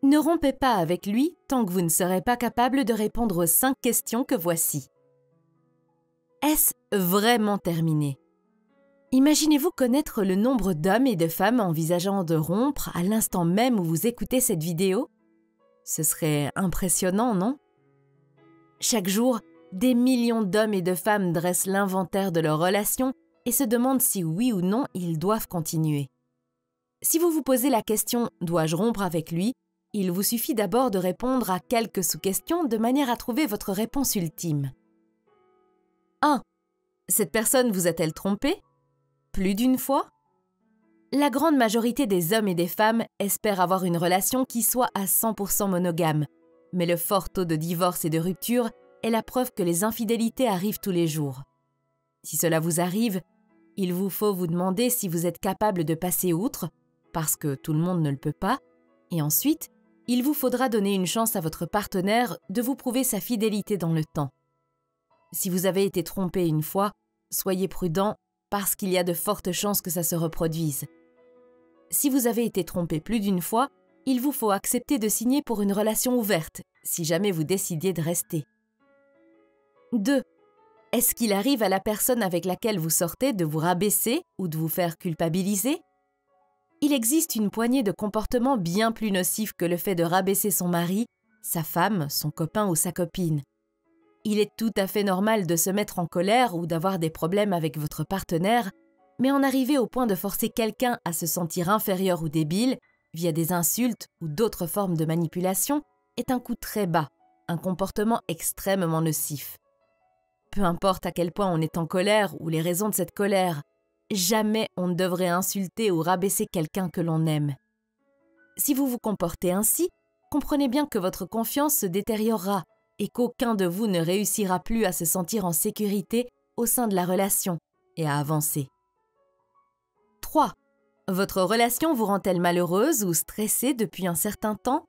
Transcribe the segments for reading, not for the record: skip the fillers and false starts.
Ne rompez pas avec lui tant que vous ne serez pas capable de répondre aux 5 questions que voici. Est-ce vraiment terminé? Imaginez-vous connaître le nombre d'hommes et de femmes envisageant de rompre à l'instant même où vous écoutez cette vidéo? Ce serait impressionnant, non? Chaque jour, des millions d'hommes et de femmes dressent l'inventaire de leur relation et se demandent si oui ou non ils doivent continuer. Si vous vous posez la question « Dois-je rompre avec lui ?», il vous suffit d'abord de répondre à quelques sous-questions de manière à trouver votre réponse ultime. 1. Cette personne vous a-t-elle trompé? Plus d'une fois? La grande majorité des hommes et des femmes espèrent avoir une relation qui soit à 100% monogame, mais le fort taux de divorce et de rupture est la preuve que les infidélités arrivent tous les jours. Si cela vous arrive, il vous faut vous demander si vous êtes capable de passer outre, parce que tout le monde ne le peut pas, et ensuite, il vous faudra donner une chance à votre partenaire de vous prouver sa fidélité dans le temps. Si vous avez été trompé une fois, soyez prudent parce qu'il y a de fortes chances que ça se reproduise. Si vous avez été trompé plus d'une fois, il vous faut accepter de signer pour une relation ouverte, si jamais vous décidiez de rester. 2. Est-ce qu'il arrive à la personne avec laquelle vous sortez de vous rabaisser ou de vous faire culpabiliser? Il existe une poignée de comportements bien plus nocifs que le fait de rabaisser son mari, sa femme, son copain ou sa copine. Il est tout à fait normal de se mettre en colère ou d'avoir des problèmes avec votre partenaire, mais en arriver au point de forcer quelqu'un à se sentir inférieur ou débile, via des insultes ou d'autres formes de manipulation, est un coup très bas, un comportement extrêmement nocif. Peu importe à quel point on est en colère ou les raisons de cette colère, jamais on ne devrait insulter ou rabaisser quelqu'un que l'on aime. Si vous vous comportez ainsi, comprenez bien que votre confiance se détériorera et qu'aucun de vous ne réussira plus à se sentir en sécurité au sein de la relation et à avancer. 3. Votre relation vous rend-elle malheureuse ou stressée depuis un certain temps?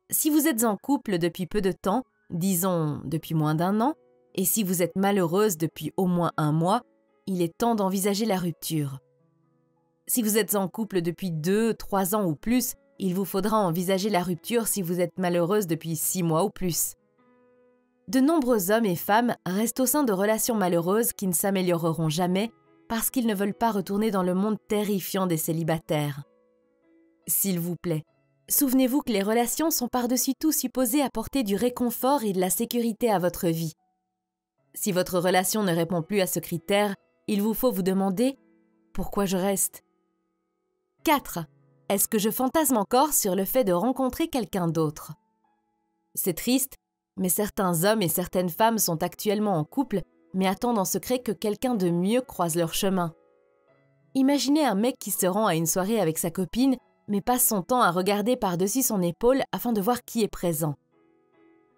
Si vous êtes en couple depuis peu de temps, disons depuis moins d'1 an, et si vous êtes malheureuse depuis au moins 1 mois, il est temps d'envisager la rupture. Si vous êtes en couple depuis 2, 3 ans ou plus, il vous faudra envisager la rupture si vous êtes malheureuse depuis 6 mois ou plus. De nombreux hommes et femmes restent au sein de relations malheureuses qui ne s'amélioreront jamais parce qu'ils ne veulent pas retourner dans le monde terrifiant des célibataires. S'il vous plaît, souvenez-vous que les relations sont par-dessus tout supposées apporter du réconfort et de la sécurité à votre vie. Si votre relation ne répond plus à ce critère, il vous faut vous demander « Pourquoi je reste ?» 4. Est-ce que je fantasme encore sur le fait de rencontrer quelqu'un d'autre? C'est triste, mais certains hommes et certaines femmes sont actuellement en couple, mais attendent en secret que quelqu'un de mieux croise leur chemin. Imaginez un mec qui se rend à une soirée avec sa copine, mais passe son temps à regarder par-dessus son épaule afin de voir qui est présent.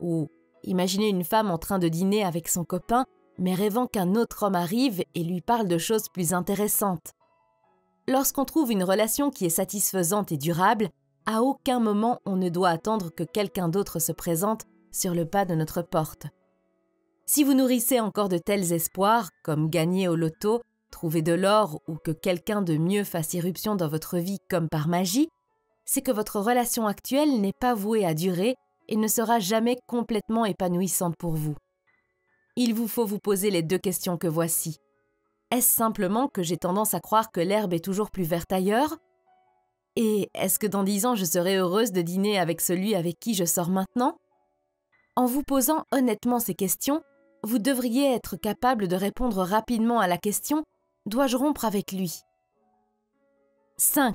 Ou imaginez une femme en train de dîner avec son copain, mais rêvant qu'un autre homme arrive et lui parle de choses plus intéressantes. Lorsqu'on trouve une relation qui est satisfaisante et durable, à aucun moment on ne doit attendre que quelqu'un d'autre se présente sur le pas de notre porte. Si vous nourrissez encore de tels espoirs, comme gagner au loto, trouver de l'or ou que quelqu'un de mieux fasse irruption dans votre vie comme par magie, c'est que votre relation actuelle n'est pas vouée à durer et ne sera jamais complètement épanouissante pour vous. Il vous faut vous poser les 2 questions que voici. Est-ce simplement que j'ai tendance à croire que l'herbe est toujours plus verte ailleurs? Et est-ce que dans 10 ans je serai heureuse de dîner avec celui avec qui je sors maintenant? En vous posant honnêtement ces questions, vous devriez être capable de répondre rapidement à la question « Dois-je rompre avec lui ?» 5.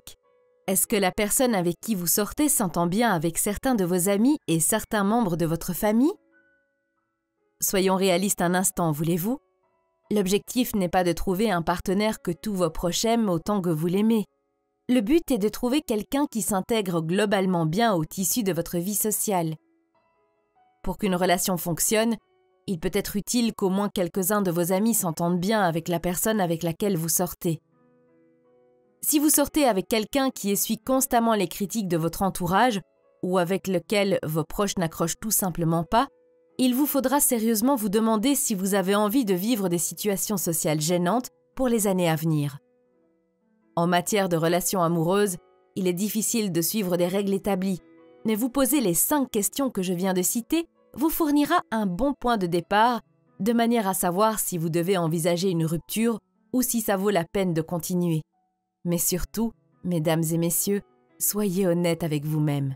Est-ce que la personne avec qui vous sortez s'entend bien avec certains de vos amis et certains membres de votre famille? Soyons réalistes un instant, voulez-vous? L'objectif n'est pas de trouver un partenaire que tous vos proches aiment autant que vous l'aimez. Le but est de trouver quelqu'un qui s'intègre globalement bien au tissu de votre vie sociale. Pour qu'une relation fonctionne, il peut être utile qu'au moins quelques-uns de vos amis s'entendent bien avec la personne avec laquelle vous sortez. Si vous sortez avec quelqu'un qui essuie constamment les critiques de votre entourage ou avec lequel vos proches n'accrochent tout simplement pas, il vous faudra sérieusement vous demander si vous avez envie de vivre des situations sociales gênantes pour les années à venir. En matière de relations amoureuses, il est difficile de suivre des règles établies. mais vous poser les 5 questions que je viens de citer vous fournira un bon point de départ, de manière à savoir si vous devez envisager une rupture ou si ça vaut la peine de continuer. Mais surtout, mesdames et messieurs, soyez honnêtes avec vous-même.